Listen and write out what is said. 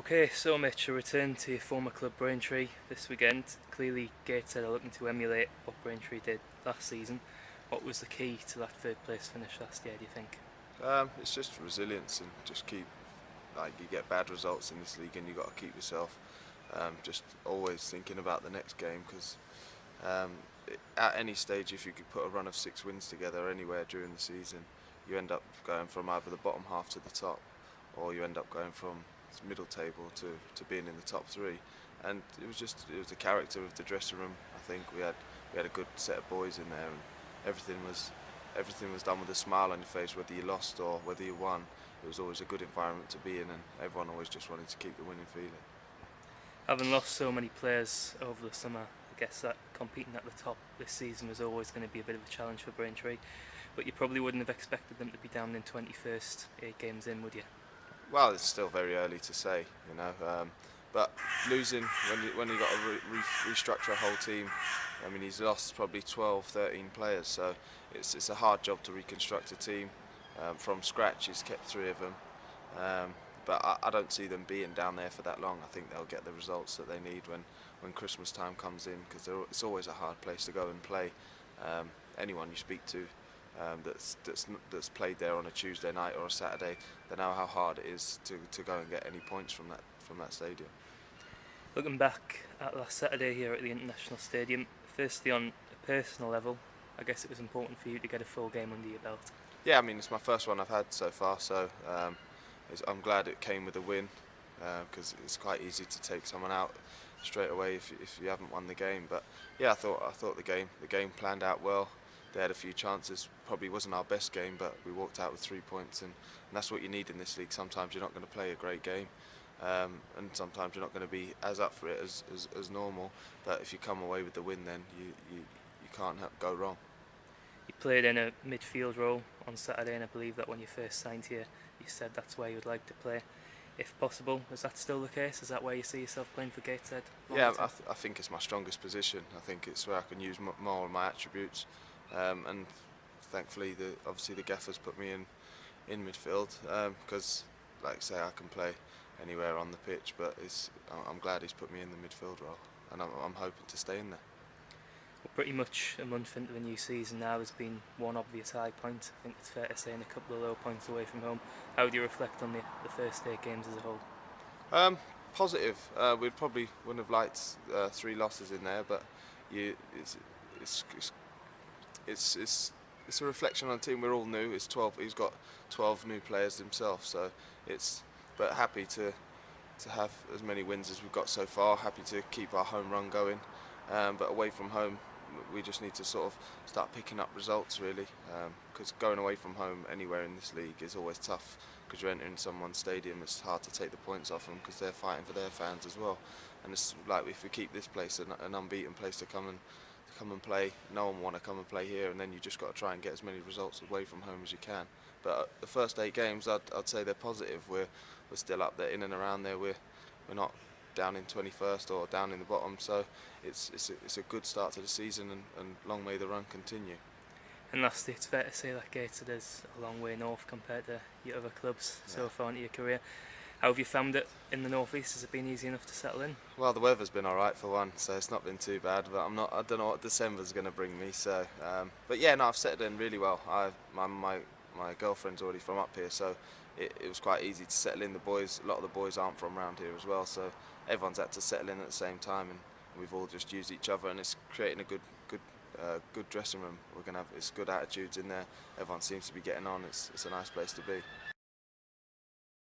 Okay, so Mitch, a return to your former club Braintree this weekend. Clearly, Gateshead are looking to emulate what Braintree did last season. What was the key to that third place finish last year, do you think? It's just resilience and just keep you get bad results in this league and you got to keep yourself just always thinking about the next game because um, at any stage if you could put a run of 6 wins together anywhere during the season, you end up going from either the bottom half to the top, or you end up going from middle table to being in the top three. And it was the character of the dressing room. I think we had a good set of boys in there, and everything was everything was done with a smile on your face, whether you lost or whether you won. It was always a good environment to be in, and everyone always just wanted to keep the winning feeling. Having lost so many players over the summer, I guess that competing at the top this season was always going to be a bit of a challenge for Braintree. But you probably wouldn't have expected them to be down in 21st, 8 games in, would you? Well, it's still very early to say, but losing when you got to restructure a whole team. I mean, he's lost probably 12, 13 players, so it's a hard job to reconstruct a team from scratch. He's kept 3 of them, but I don't see them being down there for that long. I think they'll get the results that they need when Christmas time comes in, because it's always a hard place to go and play. Anyone you speak to that's played there on a Tuesday night or a Saturday, they know how hard it is to go and get any points from that stadium. Looking back at last Saturday here at the International Stadium, firstly on a personal level, I guess it was important for you to get a full game under your belt. Yeah, I mean it's my first one I've had so far, so I'm glad it came with a win because it's quite easy to take someone out straight away if you haven't won the game. But yeah, I thought the game planned out well. They had a few chances. Probably wasn't our best game, but we walked out with 3 points, and that's what you need in this league. Sometimes you're not going to play a great game, and sometimes you're not going to be as up for it as normal. But if you come away with the win, then you can't go wrong. You played in a midfield role on Saturday, and I believe that when you first signed here, you said that's where you would like to play, if possible. Is that still the case? Is that where you see yourself playing for Gateshead longer Yeah, term? I think it's my strongest position. I think it's where I can use more of my attributes, and thankfully, obviously the gaffers put me in midfield because, like I say, I can play anywhere on the pitch. But I'm glad he's put me in the midfield role, and I'm hoping to stay in there. We're pretty much a month into the new season now. There's been one obvious high point, I think it's fair to say, and a couple of low points away from home. How do you reflect on the first 8 games as a whole? Um, Positive. We probably wouldn't have liked 3 losses in there, but you, it's, it's it's it's it's a reflection on the team. We're all new. It's 12. He's got 12 new players himself, so it's. But happy to have as many wins as we've got so far. Happy to keep our home run going, but away from home, we just need to sort of start picking up results really, because going away from home anywhere in this league is always tough. Because you're entering someone's stadium, it's hard to take the points off them because they're fighting for their fans as well. And it's like if we keep this place an unbeaten place to come and play, no one want to come and play here, and then you just got to try and get as many results away from home as you can. But the first 8 games, I'd say they're positive. We're still up there, in and around there. We're not down in 21st or down in the bottom, so it's a good start to the season, and long may the run continue. And lastly, it's fair to say that Gateshead is a long way north compared to your other clubs Yeah. so far into your career. How have you found it in the northeast? Has it been easy enough to settle in? Well, the weather's been all right for one, so it's not been too bad. But I don't know what December's going to bring me. So, but yeah, no, I've settled in really well. My girlfriend's already from up here, so it was quite easy to settle in. A lot of the boys aren't from around here as well, so everyone's had to settle in at the same time, and we've all just used each other, and it's creating a good dressing room. It's good attitudes in there. Everyone seems to be getting on. It's a nice place to be.